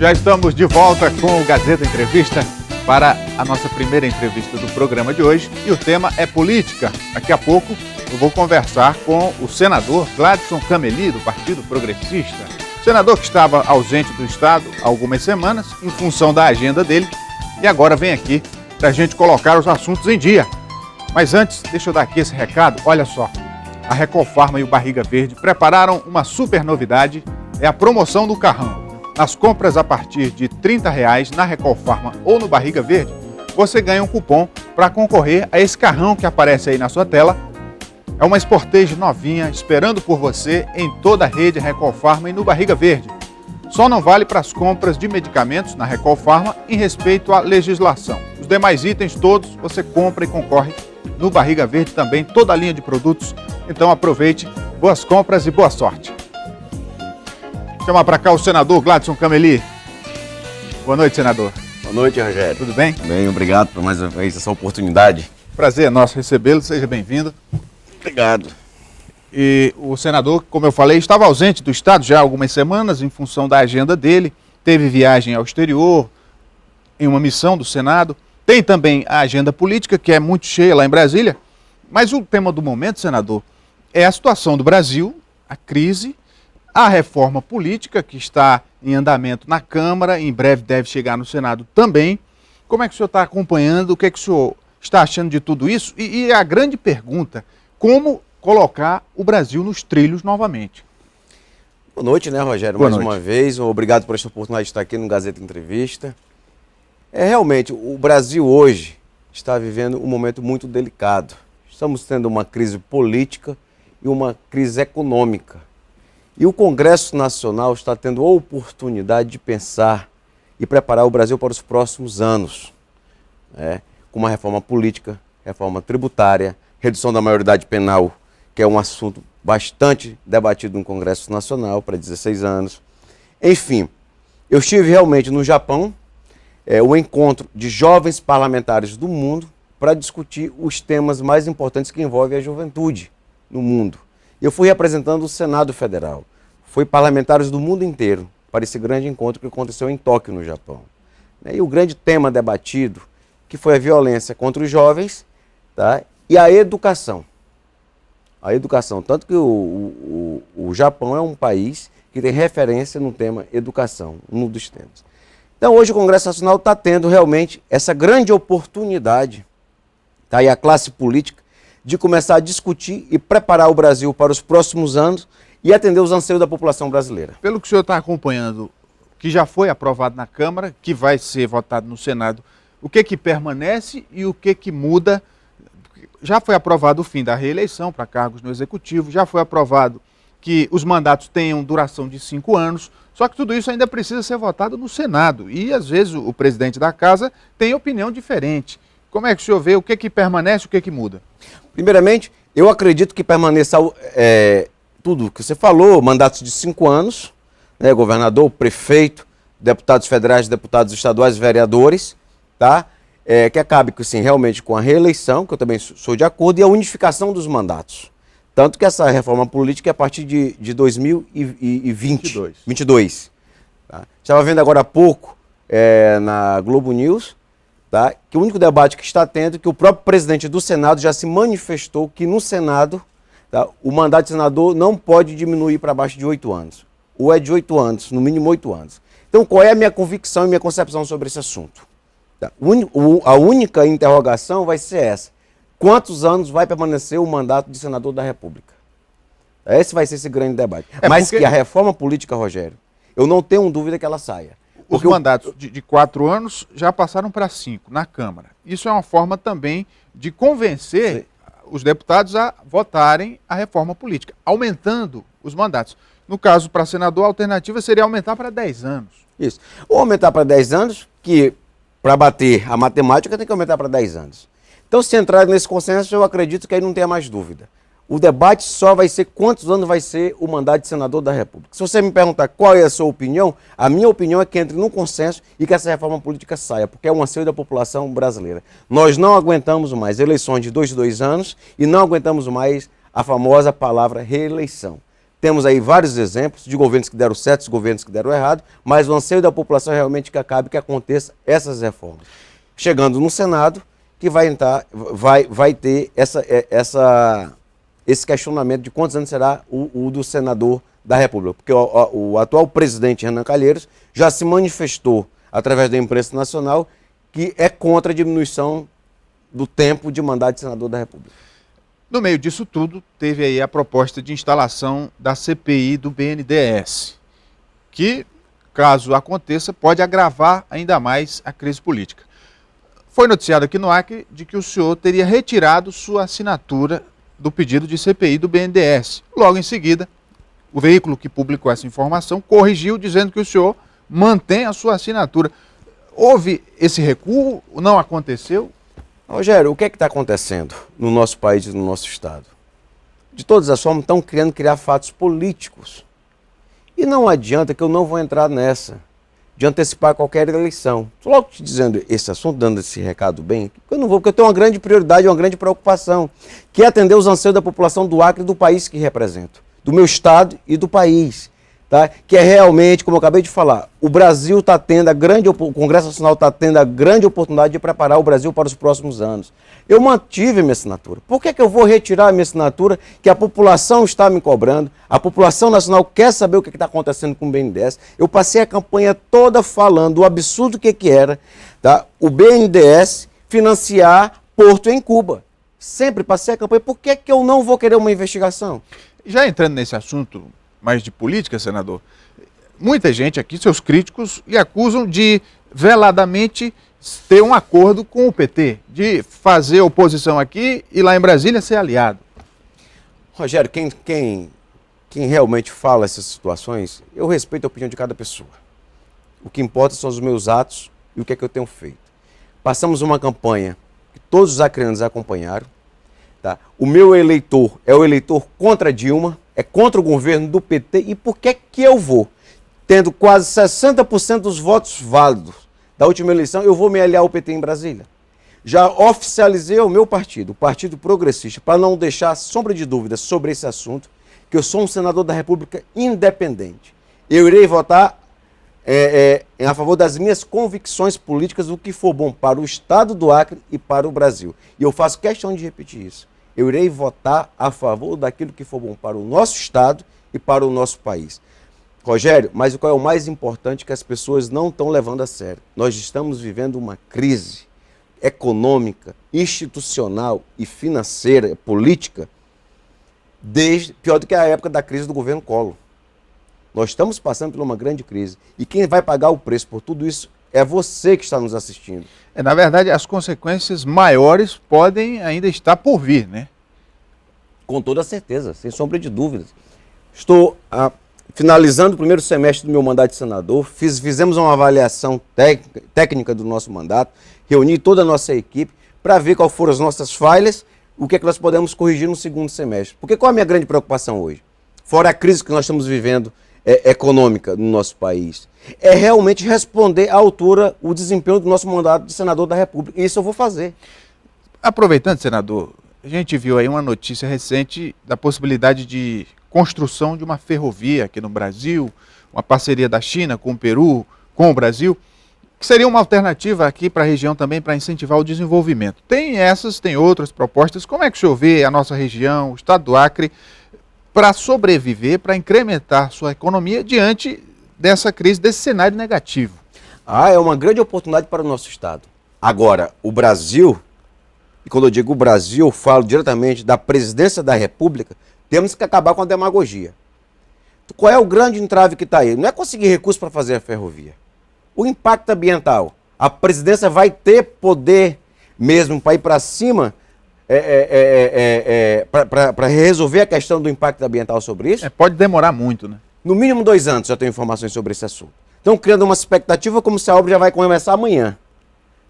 Já estamos de volta com o Gazeta Entrevista para a nossa primeira entrevista do programa de hoje e o tema é política. Daqui a pouco eu vou conversar com o senador Gladson Cameli, do Partido Progressista. Senador que estava ausente do Estado há algumas semanas em função da agenda dele e agora vem aqui para a gente colocar os assuntos em dia. Mas antes, deixa eu dar aqui esse recado. Olha só, a Recofarma e o Barriga Verde prepararam uma super novidade, é a promoção do carrão. Nas compras a partir de R$ 30 na Recofarma ou no Barriga Verde, você ganha um cupom para concorrer a esse carrão que aparece aí na sua tela. É uma Sportage novinha esperando por você em toda a rede Recofarma e no Barriga Verde. Só não vale para as compras de medicamentos na Recofarma em respeito à legislação. Os demais itens todos você compra e concorre no Barriga Verde também, toda a linha de produtos. Então aproveite, boas compras e boa sorte. Chamar para cá o senador Gladson Cameli. Boa noite, senador. Boa noite, Rogério. Tudo bem? Bem, obrigado por mais uma vez essa oportunidade. Prazer é nosso recebê-lo, seja bem-vindo. Obrigado. E o senador, como eu falei, estava ausente do Estado já há algumas semanas em função da agenda dele. Teve viagem ao exterior, em uma missão do Senado. Tem também a agenda política, que é muito cheia lá em Brasília. Mas o tema do momento, senador, é a situação do Brasil, a crise, a reforma política que está em andamento na Câmara, em breve deve chegar no Senado também. Como é que o senhor está acompanhando? O que é que o senhor está achando de tudo isso? E a grande pergunta, como colocar o Brasil nos trilhos novamente? Boa noite, né, Rogério? Boa mais noite. uma vez, obrigado por esta oportunidade de estar aqui no Gazeta Entrevista. Realmente, o Brasil hoje está vivendo um momento muito delicado. Estamos tendo uma crise política e uma crise econômica. E o Congresso Nacional está tendo a oportunidade de pensar e preparar o Brasil para os próximos anos, com uma reforma política, reforma tributária, redução da maioridade penal, que é um assunto bastante debatido no Congresso Nacional para 16 anos. Enfim, eu estive realmente no Japão, o encontro de jovens parlamentares do mundo para discutir os temas mais importantes que envolvem a juventude no mundo. Eu fui representando o Senado Federal. Foi parlamentares do mundo inteiro para esse grande encontro que aconteceu em Tóquio, no Japão. E o grande tema debatido, que foi a violência contra os jovens, tá? E a educação. A educação, tanto que o Japão é um país que tem referência no tema educação, um dos temas. Então hoje o Congresso Nacional está tendo realmente essa grande oportunidade, tá? E a classe política, de começar a discutir e preparar o Brasil para os próximos anos e atender os anseios da população brasileira. Pelo que o senhor está acompanhando, que já foi aprovado na Câmara, que vai ser votado no Senado, o que permanece e o que muda? Já foi aprovado o fim da reeleição para cargos no Executivo, já foi aprovado que os mandatos tenham duração de 5 anos, só que tudo isso ainda precisa ser votado no Senado e às vezes o presidente da casa tem opinião diferente. Como é que o senhor vê o que permanece e o que muda? Primeiramente, eu acredito que permaneça tudo que você falou, mandatos de 5 anos, né, governador, prefeito, deputados federais, deputados estaduais, vereadores, tá? Que acabe assim, realmente com a reeleição, que eu também sou de acordo, e a unificação dos mandatos. Tanto que essa reforma política é a partir de 2022. Tá? Estava vendo agora há pouco na Globo News, tá? Que o único debate que está tendo é que o próprio presidente do Senado já se manifestou que no Senado, tá, o mandato de senador não pode diminuir para baixo de 8 anos. Ou é de 8 anos, no mínimo 8 anos. Então qual é a minha convicção e minha concepção sobre esse assunto? Tá? A única interrogação vai ser essa. Quantos anos vai permanecer o mandato de senador da República? Esse vai ser esse grande debate. Mas que a reforma política, Rogério, eu não tenho dúvida que ela saia. Os mandatos de 4 anos já passaram para 5 na Câmara. Isso é uma forma também de convencer os deputados a votarem a reforma política, aumentando os mandatos. No caso, para senador, a alternativa seria aumentar para 10 anos. Isso. Ou aumentar para 10 anos, que para bater a matemática tem que aumentar para 10 anos. Então, se entrar nesse consenso, eu acredito que aí não tenha mais dúvida. O debate só vai ser quantos anos vai ser o mandato de senador da República. Se você me perguntar qual é a sua opinião, a minha opinião é que entre num consenso e que essa reforma política saia, porque é um anseio da população brasileira. Nós não aguentamos mais eleições de 2 em 2 anos e não aguentamos mais a famosa palavra reeleição. Temos aí vários exemplos de governos que deram certo, de governos que deram errado, mas o anseio da população é realmente que acabe, que aconteça essas reformas. Chegando no Senado, que vai ter esse questionamento de quantos anos será o do senador da República. Porque o atual presidente, Renan Calheiros, já se manifestou, através da imprensa nacional, que é contra a diminuição do tempo de mandato de senador da República. No meio disso tudo, teve aí a proposta de instalação da CPI do BNDES, que, caso aconteça, pode agravar ainda mais a crise política. Foi noticiado aqui no Acre de que o senhor teria retirado sua assinatura do pedido de CPI do BNDES. Logo em seguida, o veículo que publicou essa informação corrigiu, dizendo que o senhor mantém a sua assinatura. Houve esse recuo? Não aconteceu? Rogério, o que é que está acontecendo no nosso país e no nosso estado? De todas as formas, estão querendo criar fatos políticos. E não adianta que eu não vou entrar nessa, de antecipar qualquer eleição. Estou logo te dizendo esse assunto, dando esse recado bem, eu não vou, porque eu tenho uma grande prioridade, uma grande preocupação, que é atender os anseios da população do Acre e do país que represento, do meu estado e do país. Tá? Que é realmente, como eu acabei de falar, o Brasil está tendo o Congresso Nacional está tendo a grande oportunidade de preparar o Brasil para os próximos anos. Eu mantive minha assinatura. Por que eu vou retirar a minha assinatura que a população está me cobrando? A população nacional quer saber o que está acontecendo com o BNDES. Eu passei a campanha toda falando o absurdo que era, tá? O BNDES financiar Porto em Cuba. Sempre passei a campanha. Por que eu não vou querer uma investigação? Já entrando nesse assunto mais de política, senador, muita gente aqui, seus críticos, lhe acusam de veladamente ter um acordo com o PT, de fazer oposição aqui e lá em Brasília ser aliado. Rogério, quem realmente fala essas situações, eu respeito a opinião de cada pessoa. O que importa são os meus atos e o que é que eu tenho feito. Passamos uma campanha que todos os acreanos acompanharam. Tá? O meu eleitor é o eleitor contra Dilma, é contra o governo do PT. E por que eu vou? Tendo quase 60% dos votos válidos da última eleição, eu vou me aliar ao PT em Brasília. Já oficializei o meu partido, o Partido Progressista, para não deixar sombra de dúvida sobre esse assunto, que eu sou um senador da República independente. Eu irei votar a favor das minhas convicções políticas, o que for bom para o Estado do Acre e para o Brasil. E eu faço questão de repetir isso. Eu irei votar a favor daquilo que for bom para o nosso Estado e para o nosso país. Rogério, mas qual é o mais importante que as pessoas não estão levando a sério? Nós estamos vivendo uma crise econômica, institucional e financeira, política, pior do que a época da crise do governo Collor. Nós estamos passando por uma grande crise. E quem vai pagar o preço por tudo isso é você que está nos assistindo. Na verdade, as consequências maiores podem ainda estar por vir, né? Com toda certeza, sem sombra de dúvidas. Estou finalizando o primeiro semestre do meu mandato de senador, fizemos uma avaliação técnica do nosso mandato, reuni toda a nossa equipe para ver quais foram as nossas falhas, o que é que nós podemos corrigir no segundo semestre. Porque qual é a minha grande preocupação hoje? Fora a crise que nós estamos vivendo econômica no nosso país, é realmente responder à altura o desempenho do nosso mandato de senador da República. E isso eu vou fazer. Aproveitando, senador, a gente viu aí uma notícia recente da possibilidade de construção de uma ferrovia aqui no Brasil, uma parceria da China com o Peru, com o Brasil, que seria uma alternativa aqui para a região também para incentivar o desenvolvimento. Tem essas, tem outras propostas. Como é que o senhor vê a nossa região, o estado do Acre, para sobreviver, para incrementar sua economia diante dessa crise, desse cenário negativo? É uma grande oportunidade para o nosso estado. Agora, o Brasil, e quando eu digo o Brasil, eu falo diretamente da presidência da República, temos que acabar com a demagogia. Qual é o grande entrave que está aí? Não é conseguir recursos para fazer a ferrovia. O impacto ambiental. A presidência vai ter poder mesmo para ir para cima para resolver a questão do impacto ambiental sobre isso? Pode demorar muito, né? No mínimo 2 anos já tenho informações sobre esse assunto. Estão criando uma expectativa como se a obra já vai começar amanhã.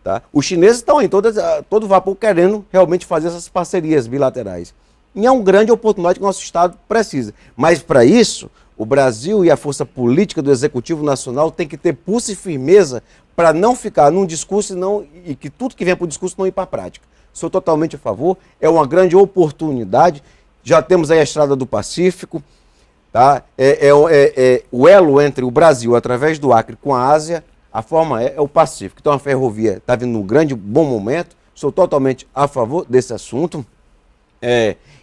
Tá? Os chineses estão em todo vapor querendo realmente fazer essas parcerias bilaterais. E é uma grande oportunidade que o nosso Estado precisa. Mas para isso, o Brasil e a força política do Executivo Nacional tem que ter pulso e firmeza para não ficar num discurso e que tudo que vem para o discurso não ir para a prática. Sou totalmente a favor, é uma grande oportunidade. Já temos aí a Estrada do Pacífico, Tá? O elo entre o Brasil, através do Acre, com a Ásia, a forma é o Pacífico. Então a ferrovia está vindo num grande, bom momento, sou totalmente a favor desse assunto.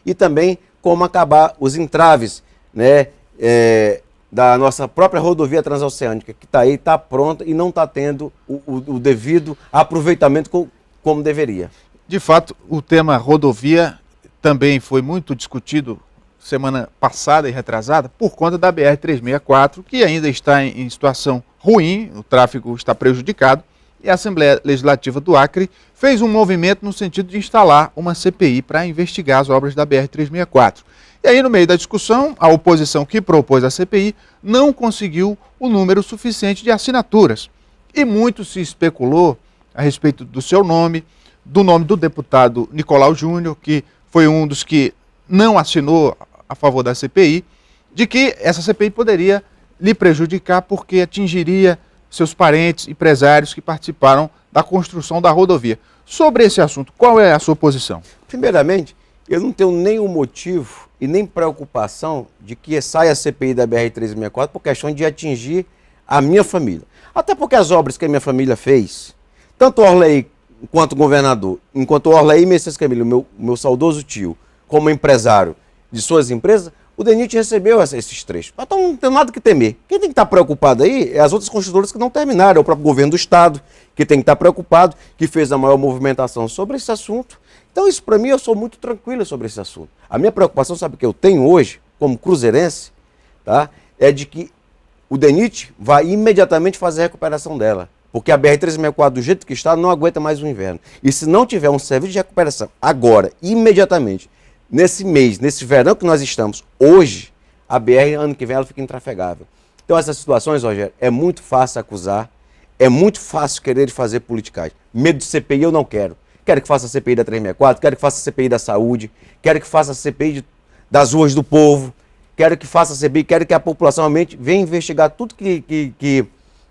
E também como acabar os entraves, né, da nossa própria rodovia transoceânica, que está aí, está pronta e não está tendo o devido aproveitamento como deveria. De fato, o tema rodovia também foi muito discutido semana passada e retrasada por conta da BR-364, que ainda está em situação ruim, o tráfego está prejudicado, e a Assembleia Legislativa do Acre fez um movimento no sentido de instalar uma CPI para investigar as obras da BR-364. E aí, no meio da discussão, a oposição que propôs a CPI não conseguiu o número suficiente de assinaturas. E muito se especulou a respeito do seu nome, do nome do deputado Nicolau Júnior, que foi um dos que não assinou a favor da CPI, de que essa CPI poderia lhe prejudicar porque atingiria seus parentes, empresários que participaram da construção da rodovia. Sobre esse assunto, qual é a sua posição? Primeiramente, eu não tenho nenhum motivo e nem preocupação de que saia a CPI da BR-364 por questão de atingir a minha família. Até porque as obras que a minha família fez, tanto o Orley enquanto governador, enquanto o Orley e Messias Camilo, meu saudoso tio, como empresário de suas empresas, o DENIT recebeu esses trechos. Então não tem nada que temer. Quem tem que estar preocupado aí é as outras construtoras que não terminaram, é o próprio governo do Estado, que tem que estar preocupado, que fez a maior movimentação sobre esse assunto. Então isso para mim, eu sou muito tranquilo sobre esse assunto. A minha preocupação, sabe, que eu tenho hoje, como cruzeirense, tá, é de que o DENIT vai imediatamente fazer a recuperação dela. Porque a BR-364, do jeito que está, não aguenta mais o inverno. E se não tiver um serviço de recuperação agora, imediatamente, nesse mês, nesse verão que nós estamos, hoje, a BR, ano que vem, ela fica intrafegável. Então, essas situações, Rogério, é muito fácil acusar, é muito fácil querer fazer politicagem. Medo de CPI eu não quero. Quero que faça a CPI da 364, quero que faça a CPI da saúde, quero que faça a CPI das ruas do povo, quero que faça a CPI, quero que a população realmente venha investigar tudo que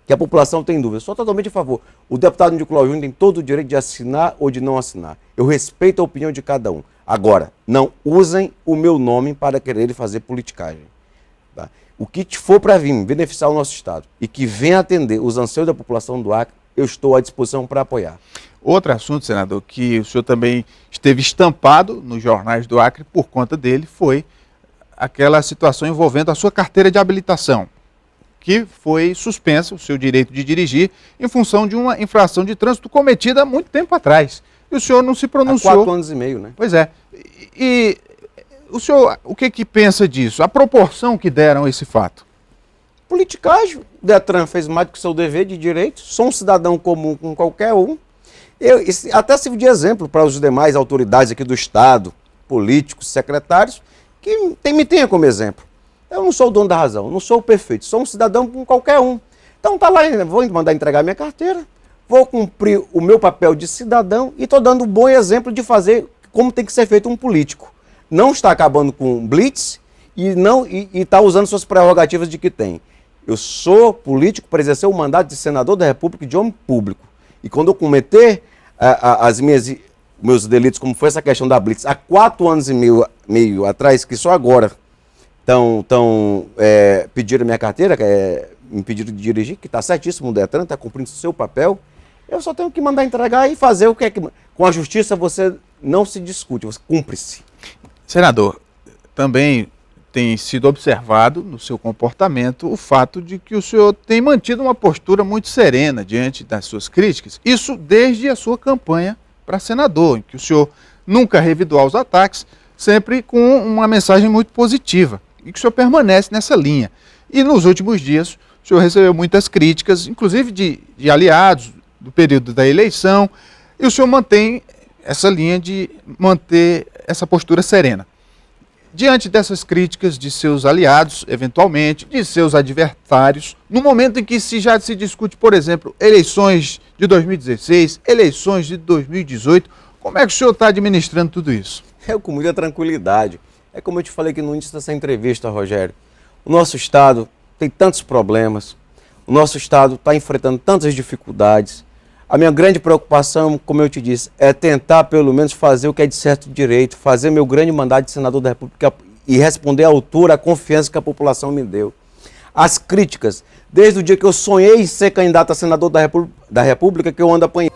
a população tem dúvida. Sou totalmente a favor. O deputado Nicolau Júnior tem todo o direito de assinar ou de não assinar. Eu respeito a opinião de cada um. Agora, não usem o meu nome para querer fazer politicagem. Tá? O que for para vir beneficiar o nosso Estado e que venha atender os anseios da população do Acre, eu estou à disposição para apoiar. Outro assunto, senador, que o senhor também esteve estampado nos jornais do Acre por conta dele, foi aquela situação envolvendo a sua carteira de habilitação, que foi suspensa, o seu direito de dirigir, em função de uma infração de trânsito cometida há muito tempo atrás. E o senhor não se pronunciou. Há 4 anos e meio, né? Pois é. E o senhor, o que pensa disso? A proporção que deram a esse fato? Politicagem. O Detran fez mais do que seu dever de direito. Sou um cidadão comum com qualquer um. Até sirvo de exemplo para os demais autoridades aqui do Estado, políticos, secretários, que me tenham como exemplo. Eu não sou o dono da razão, não sou o perfeito, sou um cidadão com qualquer um. Então tá lá, vou mandar entregar minha carteira, vou cumprir o meu papel de cidadão e estou dando um bom exemplo de fazer como tem que ser feito um político. Não está acabando com blitz e está usando suas prerrogativas de que tem. Eu sou político para exercer o mandato de senador da República de homem público. E quando eu cometer meus delitos, como foi essa questão da blitz, há 4 anos e meio atrás, que só agora pediram minha carteira, me pediram de dirigir, que está certíssimo o Detran, está cumprindo o seu papel, eu só tenho que mandar entregar e fazer o que é que... Com a justiça você não se discute, você cumpre-se. Senador, também tem sido observado no seu comportamento o fato de que o senhor tem mantido uma postura muito serena diante das suas críticas, isso desde a sua campanha para senador, em que o senhor nunca revidou os ataques, sempre com uma mensagem muito positiva, e que o senhor permanece nessa linha. E nos últimos dias, o senhor recebeu muitas críticas, inclusive de aliados do período da eleição, e o senhor mantém essa linha de manter essa postura serena. Diante dessas críticas de seus aliados, eventualmente, de seus adversários, no momento em que já se discute, por exemplo, eleições de 2016, eleições de 2018, como é que o senhor está administrando tudo isso? Eu com muita tranquilidade. É como eu te falei aqui no início dessa entrevista, Rogério. O nosso Estado tem tantos problemas, o nosso Estado está enfrentando tantas dificuldades. A minha grande preocupação, como eu te disse, é tentar pelo menos fazer o que é de certo direito, fazer meu grande mandato de senador da República e responder à altura, à confiança que a população me deu. As críticas, desde o dia que eu sonhei em ser candidato a senador da República, que eu ando apanhando.